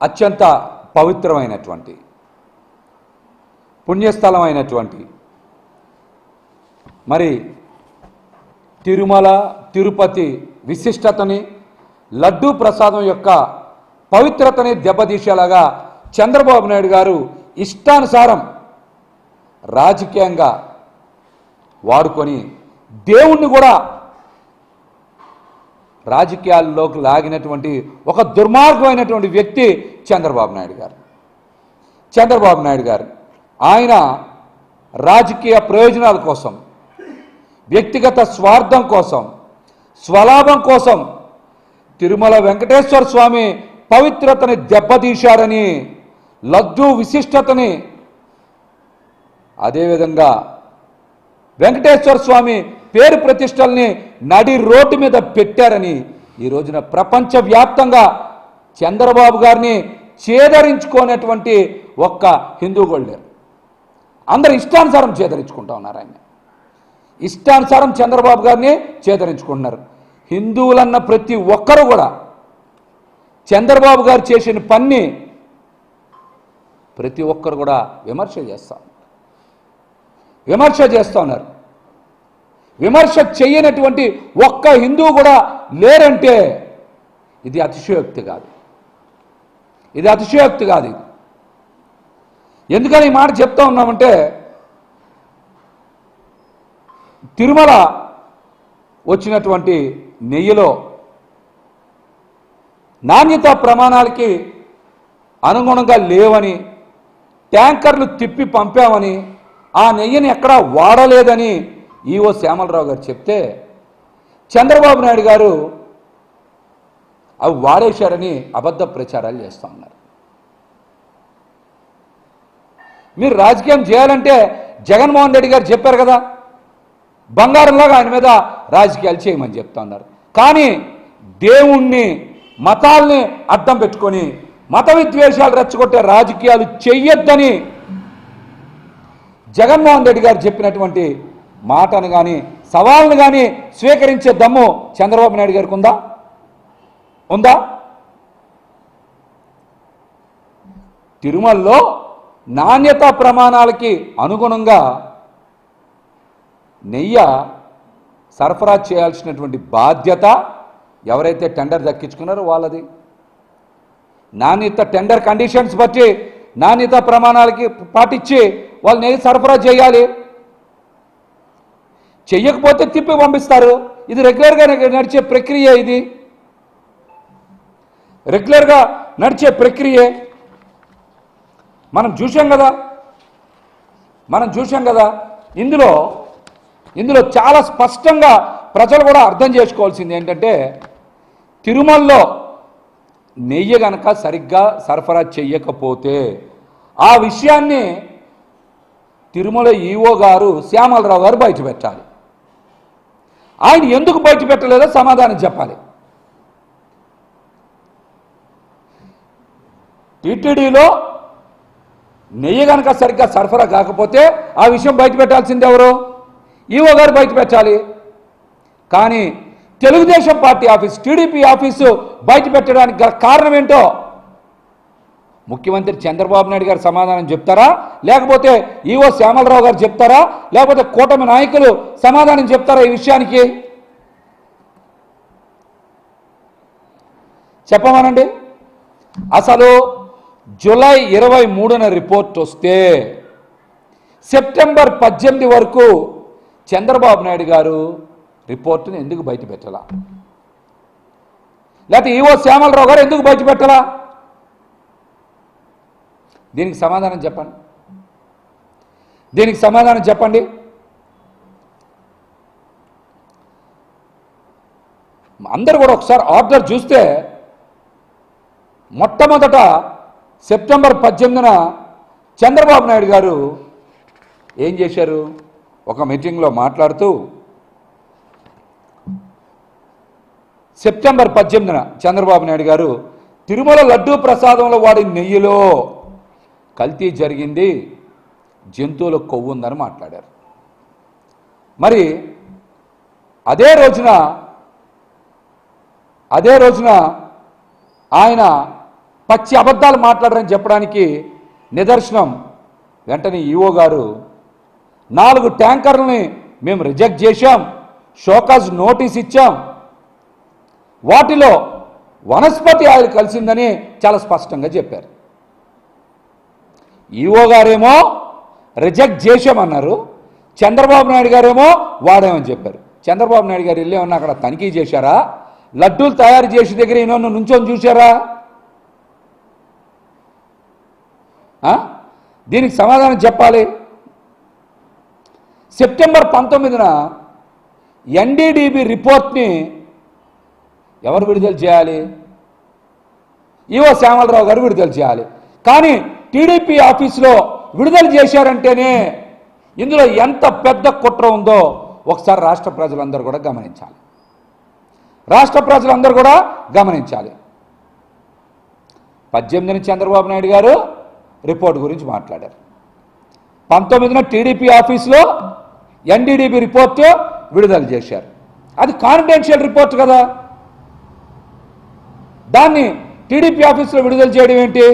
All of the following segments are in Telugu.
అత్యంత పవిత్రమైనటువంటి పుణ్యస్థలమైనటువంటి మరి తిరుమల తిరుపతి విశిష్టతని లడ్డూ ప్రసాదం యొక్క పవిత్రతని దెబ్బతీసేలాగా చంద్రబాబు నాయుడు గారు ఇష్టానుసారం రాజకీయంగా వాడుకొని దేవుణ్ణి కూడా రాజకీయాల్లోకి లాగినటువంటి ఒక దుర్మార్గమైనటువంటి వ్యక్తి చంద్రబాబు నాయుడు గారు ఆయన రాజకీయ ప్రయోజనాల కోసం, వ్యక్తిగత స్వార్థం కోసం, స్వలాభం కోసం తిరుమల వెంకటేశ్వర స్వామి పవిత్రతని దెబ్బతీశారని, లడ్డూ విశిష్టతని, అదేవిధంగా వెంకటేశ్వర స్వామి పేరు ప్రతిష్టల్ని నడి రోడ్డు మీద పెట్టారని ఈ రోజున ప్రపంచవ్యాప్తంగా చంద్రబాబు గారిని చేదరించుకోనటువంటి ఒక్క హిందూ కూడా లేరు. అందరు ఇష్టానుసారం చేదరించుకుంటా ఉన్నారు. ఆయన ఇష్టానుసారం చంద్రబాబు గారిని చేదరించుకుంటున్నారు. హిందువులన్న ప్రతి ఒక్కరు కూడా చంద్రబాబు గారు చేసిన పని ప్రతి ఒక్కరు కూడా విమర్శ చేస్తూ ఉన్నారు. విమర్శ చేయనటువంటి ఒక్క హిందువు కూడా లేరంటే ఇది అతిశయోక్తి కాదు. ఎందుకని ఈ మాట చెప్తా ఉన్నామంటే, తిరుమల వచ్చినటువంటి నెయ్యిలో నాణ్యతా ప్రమాణాలకి అనుగుణంగా లేవని, ట్యాంకర్లు తిప్పి పంపామని, ఆ నెయ్యిని ఎక్కడా వాడలేదని ఈవో శ్యామలరావు గారు చెప్తే చంద్రబాబు నాయుడు గారు అవి వాడేశారని అబద్ధ ప్రచారాలు చేస్తూ ఉన్నారు. మీరు రాజకీయం చేయాలంటే జగన్మోహన్ రెడ్డి గారు చెప్పారు కదా, బంగారంలాగా ఆయన మీద రాజకీయాలు చేయమని చెప్తా ఉన్నారు. కానీ దేవుణ్ణి, మతాల్ని అడ్డం పెట్టుకొని మత విద్వేషాలు రెచ్చగొట్టే రాజకీయాలు చెయ్యొద్దని జగన్మోహన్ రెడ్డి గారు చెప్పినటువంటి మాటను కానీ, సవాల్ను కానీ స్వీకరించే దమ్ము చంద్రబాబు నాయుడు గారికి ఉందా? తిరుమలలో నాణ్యతా ప్రమాణాలకి అనుగుణంగా నెయ్యి సరఫరా చేయాల్సినటువంటి బాధ్యత ఎవరైతే టెండర్ దక్కించుకున్నారో వాళ్ళది. నాణ్యత టెండర్ కండిషన్స్ బట్టి నాణ్యత ప్రమాణాలకి పాటించి వాళ్ళు నెయ్యి సరఫరా చేయాలి. చెయ్యకపోతే తిప్పి పంపిస్తారు. ఇది రెగ్యులర్గా నడిచే ప్రక్రియే. మనం చూసాం కదా. ఇందులో చాలా స్పష్టంగా ప్రజలు కూడా అర్థం చేసుకోవాల్సింది ఏంటంటే, తిరుమలలో నెయ్యి గనక సరిగ్గా సరఫరా చెయ్యకపోతే ఆ విషయాన్ని తిరుమల ఈవో గారు శ్యామలరావు గారు బయట పెట్టాలి. ఆయన ఎందుకు బయట పెట్టలేదో సమాధానం చెప్పాలి. టీటీడీలో నెయ్యి కనుక సరిగ్గా సరఫరా కాకపోతే ఆ విషయం బయట పెట్టాల్సింది ఎవరు? ఈవో గారు బయట పెట్టాలి. కానీ Telugu Desam party office, TDP office బయట పెట్టడానికి గల కారణం ఏంటో ముఖ్యమంత్రి చంద్రబాబు నాయుడు గారు సమాధానం చెప్తారా, లేకపోతే ఈవో శ్యామలరావు గారు చెప్తారా, లేకపోతే కూటమి నాయకులు సమాధానం చెప్తారా ఈ విషయానికి? చెప్పమనండి. అసలు జూలై 23న రిపోర్ట్ వస్తే సెప్టెంబర్ 18 వరకు చంద్రబాబు నాయుడు గారు రిపోర్టుని ఎందుకు బయట పెట్టాలా? లేకపోతే ఈవో శ్యామలరావు గారు ఎందుకు బయట పెట్టాలా? దీనికి సమాధానం చెప్పండి. అందరూ కూడా ఒకసారి ఆర్డర్ చూస్తే మొట్టమొదట సెప్టెంబర్ 18న చంద్రబాబు నాయుడు గారు ఏం చేశారు? ఒక మీటింగ్లో మాట్లాడుతూ సెప్టెంబర్ 18న చంద్రబాబు నాయుడు గారు తిరుమల లడ్డూ ప్రసాదంలో వాడిన నెయ్యిలో కల్తీ జరిగింది, జంతువుల కొవ్వు ఉందని మాట్లాడారు. మరి అదే రోజున ఆయన పచ్చి అబద్ధాలు మాట్లాడరని చెప్పడానికి నిదర్శనం వెంటనే ఈఓ గారు 4 ట్యాంకర్లని మేము రిజెక్ట్ చేశాం, షోకాజ్ నోటీస్ ఇచ్చాం, వాటిలో వనస్పతి ఆయిల్ కలిసిందని చాలా స్పష్టంగా చెప్పారు. ఈఓ గారేమో రిజెక్ట్ చేశామన్నారు, చంద్రబాబు నాయుడు గారేమో వాడేమని చెప్పారు. చంద్రబాబు నాయుడు గారు వెళ్ళేమన్నా అక్కడ తనిఖీ చేశారా? లడ్డూలు తయారు చేసే దగ్గర ఈయన నుంచొని చూశారా? దీనికి సమాధానం చెప్పాలి. సెప్టెంబర్ 19న ఎన్డీడీబీ రిపోర్ట్ని ఎవరు విడుదల చేయాలి? ఈవో శ్యామలరావు గారు విడుదల చేయాలి. కానీ టీడీపీ ఆఫీసులో విడుదల చేశారంటేనే ఇందులో ఎంత పెద్ద కుట్ర ఉందో ఒకసారి రాష్ట్ర ప్రజలందరూ కూడా గమనించాలి. రాష్ట్ర ప్రజలందరూ కూడా గమనించాలి. 18న చంద్రబాబు నాయుడు గారు రిపోర్ట్ గురించి మాట్లాడారు. 19న టీడీపీ ఆఫీసులో ఎన్డీడీబీ రిపోర్ట్ విడుదల చేశారు. అది కాన్ఫిడెన్షియల్ రిపోర్ట్ కదా, దాన్ని టీడీపీ ఆఫీసులో విడుదల చేయడం ఏంటి?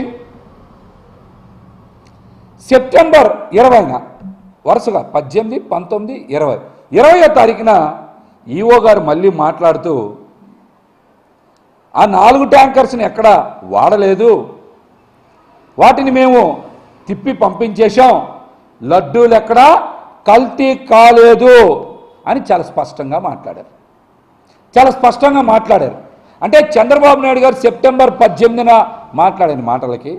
సెప్టెంబర్ 20న వరుసగా 18, 19, 20, 20వ తారీఖున ఈఓ గారు మళ్ళీ మాట్లాడుతూ ఆ 4 ట్యాంకర్స్ని ఎక్కడ వాడలేదు, వాటిని మేము తిప్పి పంపించేశాం, లడ్డూలు ఎక్కడా కల్తీ కాలేదు అని చాలా స్పష్టంగా మాట్లాడారు. చాలా స్పష్టంగా మాట్లాడారు. అంటే చంద్రబాబు నాయుడు గారు సెప్టెంబర్ 18న మాట్లాడిన మాటలకి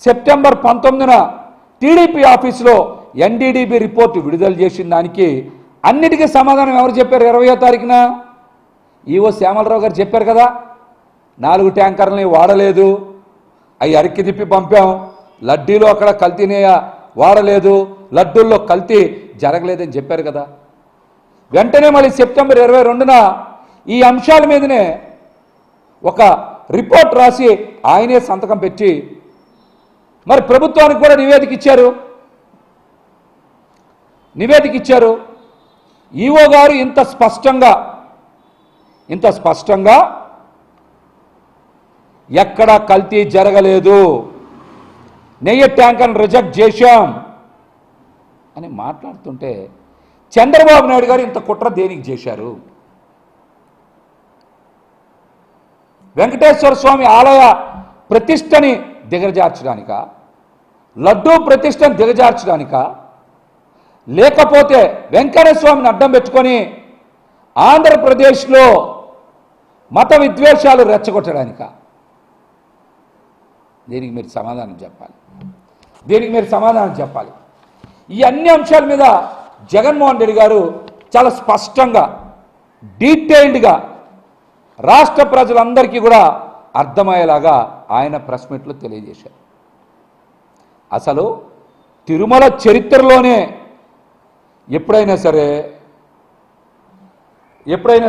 సెప్టెంబర్ 19న టీడీపీ ఆఫీసులో ఎన్డీడీబీ రిపోర్టు విడుదల చేసిన దానికి అన్నిటికీ సమాధానం ఎవరు చెప్పారు? 20వ తారీఖున ఈవో శ్యామలరావు గారు చెప్పారు కదా, 4 ట్యాంకర్లని వాడలేదు, అవి అరికి తిప్పి పంపాం, లడ్డీలో అక్కడ కల్తీనేయ వాడలేదు, లడ్డూల్లో కల్తీ జరగలేదని చెప్పారు కదా. వెంటనే మళ్ళీ సెప్టెంబర్ 22న ఈ అంశాల మీదనే ఒక రిపోర్ట్ రాసి ఆయనే సంతకం పెట్టి మరి ప్రభుత్వానికి కూడా నివేదిక ఇచ్చారు. ఈఓ గారు ఇంత స్పష్టంగా ఎక్కడా కల్తీ జరగలేదు, నెయ్యి ట్యాంకర్ను రిజెక్ట్ చేశాం అని మాట్లాడుతుంటే చంద్రబాబు నాయుడు గారు ఇంత కుట్ర దేనికి చేశారు? వెంకటేశ్వర స్వామి ఆలయ ప్రతిష్టని దిగజార్చడానిక, లడ్డూ ప్రతిష్టని దిగజార్చడానిక, లేకపోతే వెంకటేశ్వర స్వామిని అడ్డం పెట్టుకొని ఆంధ్రప్రదేశ్లో మత విద్వేషాలు రెచ్చగొట్టడానిక? దీనికి మీరు సమాధానం చెప్పాలి. ఈ అన్ని అంశాల మీద జగన్మోహన్ రెడ్డి గారు చాలా స్పష్టంగా డీటెయిల్డ్గా రాష్ట్ర ప్రజలందరికీ కూడా అర్థమయ్యేలాగా ఆయన ప్రెస్ మీట్లో తెలియజేశారు. అసలు తిరుమల చరిత్రలోనే ఎప్పుడైనా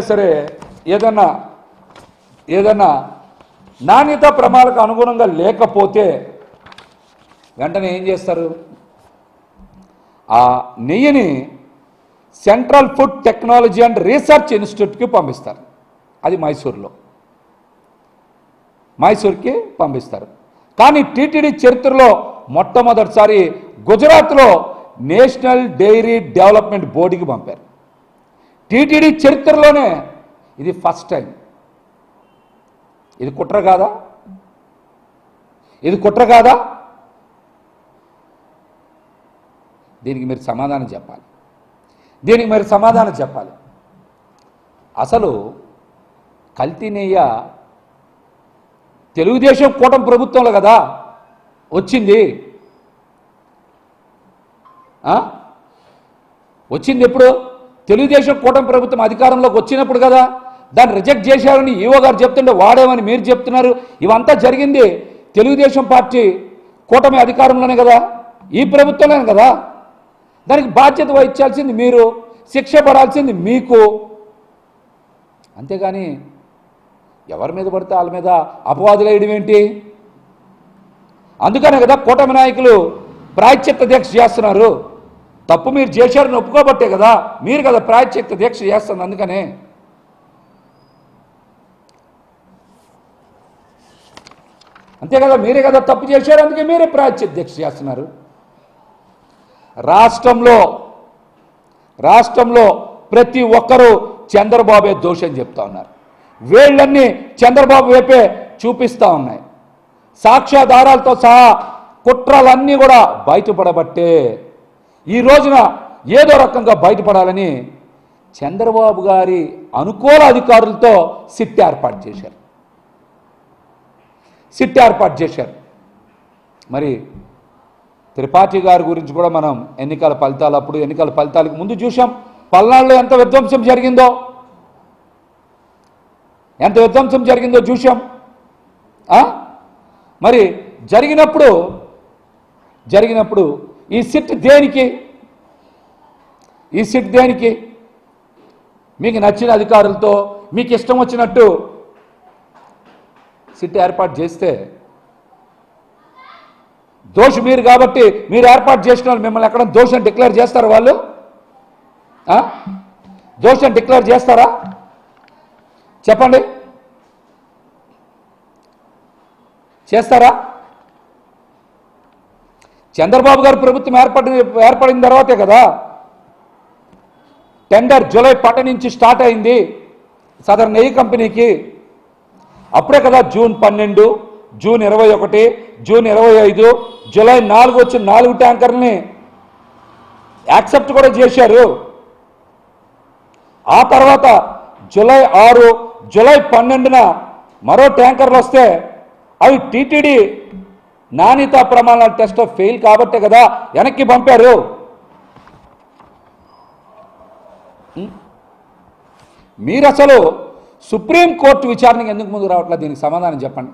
సరే ఏదన్నా నాణ్యత ప్రమాణాలకు అనుగుణంగా లేకపోతే వెంటనే ఏం చేస్తారు? ఆ నెయ్యిని central food technology and research ఇన్స్టిట్యూట్కి పంపిస్తారు. అది మైసూర్కి పంపిస్తారు. కానీ టీటీడీ చరిత్రలో మొట్టమొదటిసారి గుజరాత్లో నేషనల్ డైరీ డెవలప్మెంట్ బోర్డుకి పంపారు. టీటీడీ చరిత్రలోనే ఇది ఫస్ట్ టైం. ఇది కుట్ర కాదా? దీనికి మీరు సమాధానం చెప్పాలి. అసలు కల్తీ నెయ్య తెలుగుదేశం కూటమి ప్రభుత్వంలో కదా వచ్చింది. ఎప్పుడు? తెలుగుదేశం కూటమి ప్రభుత్వం అధికారంలోకి వచ్చినప్పుడు కదా. దాన్ని రిజెక్ట్ చేశారని ఈవో గారు చెప్తుంటే వాడేమని మీరు చెప్తున్నారు. ఇవంతా జరిగింది తెలుగుదేశం పార్టీ కూటమి అధికారంలోనే కదా, ఈ ప్రభుత్వంలోనే కదా. దానికి బాధ్యత వహించాల్సింది మీరు, శిక్ష పడాల్సింది మీకు. అంతేగాని ఎవరి మీద పడితే వాళ్ళ మీద అపవాదులు వేయడం ఏంటి? అందుకనే కదా కూటమి నాయకులు ప్రాయశ్చిత్త దీక్ష చేస్తున్నారు. తప్పు మీరు చేశారని ఒప్పుకోబట్టే కదా మీరు కదా ప్రాయశ్చిత్త దీక్ష చేస్తుంది. అందుకనే అంతే కదా, మీరే కదా తప్పు చేశారు, అందుకే మీరే ప్రాయశ్చిత్త చేస్తున్నారు. రాష్ట్రంలో ప్రతి ఒక్కరూ చంద్రబాబే దోషం చెప్తా ఉన్నారు. వేళ్ళన్నీ చంద్రబాబు వైపే చూపిస్తూ ఉన్నాయి. సాక్ష్యాధారాలతో సహా కుట్రలన్నీ కూడా బయటపడబట్టే ఈ రోజున ఏదో రకంగా బయటపడాలని చంద్రబాబు గారి అనుకూల అధికారులతో సిట్ ఏర్పాటు చేశారు. మరి త్రిపాఠి గారి గురించి కూడా మనం ఎన్నికల ఫలితాలకు ముందు చూసాం. పల్నాడులో ఎంత విధ్వంసం జరిగిందో చూసాం. మరి జరిగినప్పుడు ఈ సిట్ దేనికి? మీకు నచ్చిన అధికారులతో మీకు ఇష్టం వచ్చినట్టు సిట్ ఏర్పాటు చేస్తే దోషి మీరు కాబట్టి మీరు ఏర్పాటు చేసిన వాళ్ళు మిమ్మల్ని ఎక్కడ దోషం డిక్లేర్ చేస్తారా? వాళ్ళు దోషం డిక్లేర్ చేస్తారా? చెప్పండి, చేస్తారా? చంద్రబాబు గారు ప్రభుత్వం ఏర్పడిన తర్వాతే కదా టెండర్ జూలై 10 నుంచి స్టార్ట్ అయింది సదర్ నెయ్యి కంపెనీకి. అప్పుడే కదా జూన్ 12, జూన్ 21, జూన్ 25, జూలై 4 వచ్చిన 4 ట్యాంకర్ని యాక్సెప్ట్ కూడా చేశారు. ఆ తర్వాత జూలై 6, జూలై 12న మరో ట్యాంకర్లు వస్తే అవి టీటీడీ నాణ్యతా ప్రమాణాల టెస్ట్ ఫెయిల్ కాబట్టే కదా వెనక్కి పంపారు. మీరు అసలు సుప్రీంకోర్టు విచారణకి ఎందుకు ముందుకు రావట్లేదు? దీనికి సమాధానం చెప్పండి.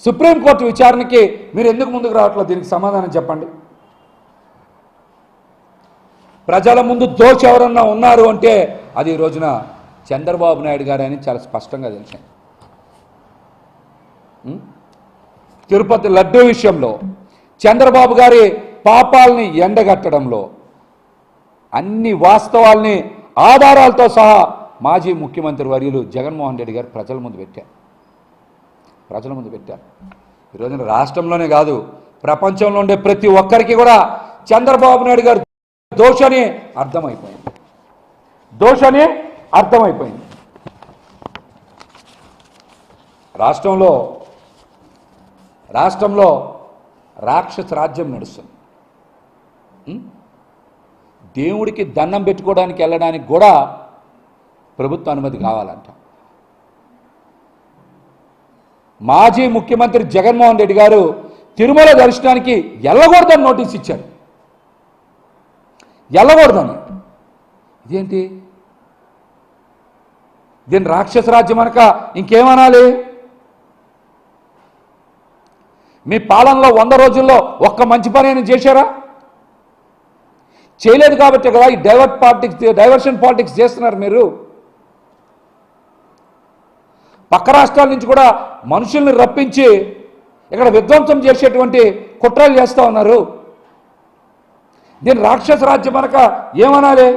సుప్రీంకోర్టు విచారణకి మీరు ఎందుకు ముందుకు రావట్లేదు? దీనికి సమాధానం చెప్పండి. ప్రజల ముందు దోషి ఎవరన్నా ఉన్నారు అంటే అది ఈ రోజున చంద్రబాబు నాయుడు గారు అని చాలా స్పష్టంగా తెలిసింది. తిరుపతి లడ్డూ విషయంలో చంద్రబాబు గారి పాపాలని ఎండగట్టడంలో అన్ని వాస్తవాల్ని ఆధారాలతో సహా మాజీ ముఖ్యమంత్రి వర్యులు జగన్మోహన్ రెడ్డి గారు ప్రజల ముందు పెట్టారు. ఈ రోజున రాష్ట్రంలోనే కాదు ప్రపంచంలో ఉండే ప్రతి ఒక్కరికి కూడా చంద్రబాబు నాయుడు గారు దోషని అర్థమైపోయింది. రాష్ట్రంలో రాక్షస రాజ్యం నడుస్తుంది. దేవుడికి దండం పెట్టుకోవడానికి వెళ్ళడానికి కూడా ప్రభుత్వ అనుమతి కావాలంట. మాజీ ముఖ్యమంత్రి జగన్మోహన్ రెడ్డి గారు తిరుమల దర్శనానికి వెళ్ళకూడదని నోటీస్ ఇచ్చారు. వెళ్ళకూడదని. ఇదేంటి? దీని రాక్షస రాజ్యం అనక ఇంకేమనాలి? మీ పాలనలో 100 రోజుల్లో ఒక్క మంచి పని అయినా చేశారా? చేయలేదు కాబట్టి కదా ఈ డైవర్షన్ పాలిటిక్స్ చేస్తున్నారు మీరు. పక్క రాష్ట్రాల నుంచి కూడా మనుషుల్ని రప్పించి ఇక్కడ విధ్వంసం చేసేటువంటి కుట్రలు చేస్తూ ఉన్నారు. దీని రాక్షస రాజ్యం అనక ఏమనాలి?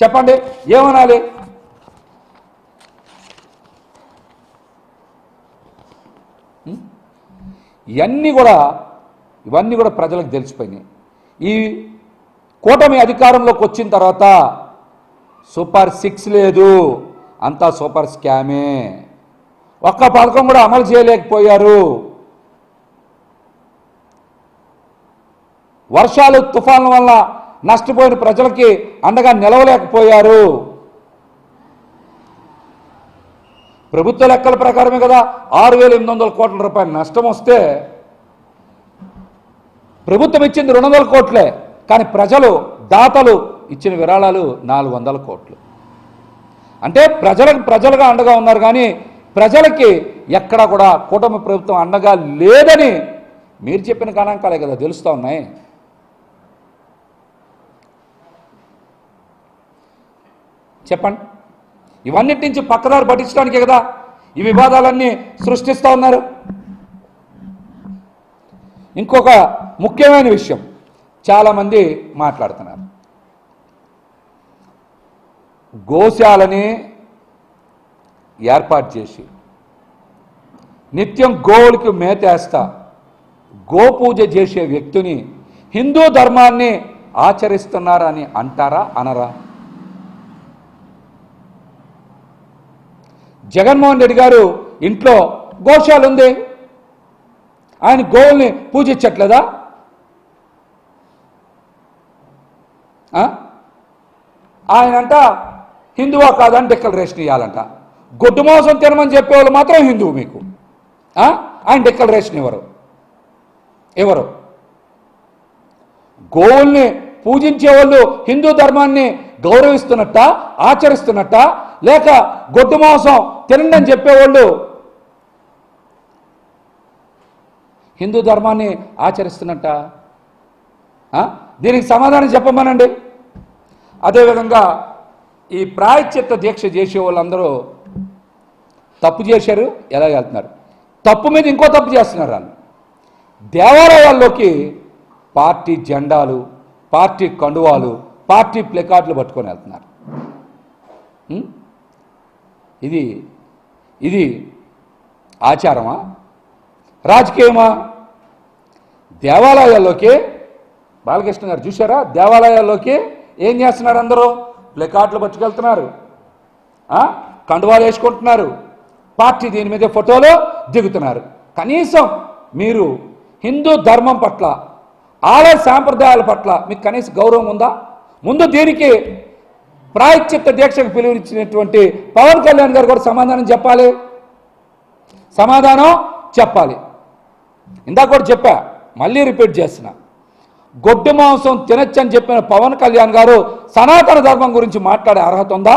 చెప్పండి, ఏమనాలి? ఇవన్నీ కూడా ప్రజలకు తెలిసిపోయినాయి. ఈ కూటమి అధికారంలోకి వచ్చిన తర్వాత సూపర్ 6 లేదు, అంతా సూపర్ స్కామే. ఒక్క పథకం కూడా అమలు చేయలేకపోయారు. వర్షాలు తుఫాన్ల వల్ల నష్టపోయిన ప్రజలకి అండగా నిలవలేకపోయారు. ప్రభుత్వ లెక్కల ప్రకారమే కదా 6,800 కోట్ల రూపాయలు నష్టం వస్తే ప్రభుత్వం ఇచ్చింది 200 కోట్లే, కానీ దాతలు ఇచ్చిన విరాళాలు 400 కోట్లు. అంటే ప్రజలుగా అండగా ఉన్నారు, కానీ ప్రజలకి ఎక్కడా కూడా కూటమి ప్రభుత్వం అండగా లేదని మీరు చెప్పిన గణాంకాలే కదా తెలుస్తూ ఉన్నాయి. చెప్పండి, ఇవన్నిటి నుంచి పక్కదారి పట్టించడానికే కదా ఈ వివాదాలన్నీ సృష్టిస్తూ ఉన్నారు. ఇంకొక ముఖ్యమైన విషయం చాలామంది మాట్లాడుతున్నారు. గోశాలని ఏర్పాటు చేసి నిత్యం గోవులకి మేతేస్తా గోపూజ చేసే వ్యక్తిని హిందూ ధర్మాన్ని ఆచరిస్తున్నారని అంటారా అనరా? జగన్మోహన్ రెడ్డి గారు ఇంట్లో గోశాల ఉంది, ఆయన గోవుల్ని పూజించట్లేదా? ఆయనంట హిందువా కాదని డిక్లరేషన్ ఇవ్వాలంట. గొడ్డు మాంసం తినమని చెప్పేవాళ్ళు మాత్రం హిందువు మీకు, ఆయన డిక్లరేషన్ ఎవరు? గోవుల్ని పూజించేవాళ్ళు హిందూ ధర్మాన్ని గౌరవిస్తున్నట్ట, ఆచరిస్తున్నట్ట, లేక గొడ్డు మాంసం తినండి అని చెప్పేవాళ్ళు హిందూ ధర్మాన్ని ఆచరిస్తున్నట్ట? దీనికి సమాధానం చెప్పమనండి. అదేవిధంగా ఈ ప్రాయశ్చిత్త దీక్ష చేసే వాళ్ళందరూ తప్పు చేశారు, ఎలా వెళ్తున్నారు? తప్పు మీద ఇంకో తప్పు చేస్తున్నారు. వాళ్ళు దేవాలయాల్లోకి పార్టీ జెండాలు, పార్టీ కండువాలు, పార్టీ ప్లెకార్డులు పట్టుకొని వెళ్తున్నారు. ఇది ఆచారమా, రాజకీయమా? దేవాలయాల్లోకి బాలకృష్ణ గారు చూసారా? దేవాలయాల్లోకి ఏం చేస్తున్నారు? అందరూ ప్లెకార్డులు పట్టుకెళ్తున్నారు, కండువాలు వేసుకుంటున్నారు, పార్టీ దీని మీద ఫోటోలు దిగుతున్నారు. కనీసం మీరు హిందూ ధర్మం పట్ల, ఆలయ సాంప్రదాయాల పట్ల మీకు కనీస గౌరవం ఉందా? ముందు దీనికి ప్రాయశ్చిత్త దీక్షకు పిలువనిచ్చినటువంటి పవన్ కళ్యాణ్ గారు కూడా సమాధానం చెప్పాలి. ఇందాక కూడా చెప్పా, మళ్ళీ రిపీట్ చేస్తున్నా. గొడ్డు మాంసం తినచ్చని చెప్పిన పవన్ కళ్యాణ్ గారు సనాతన ధర్మం గురించి మాట్లాడే అర్హత ఉందా?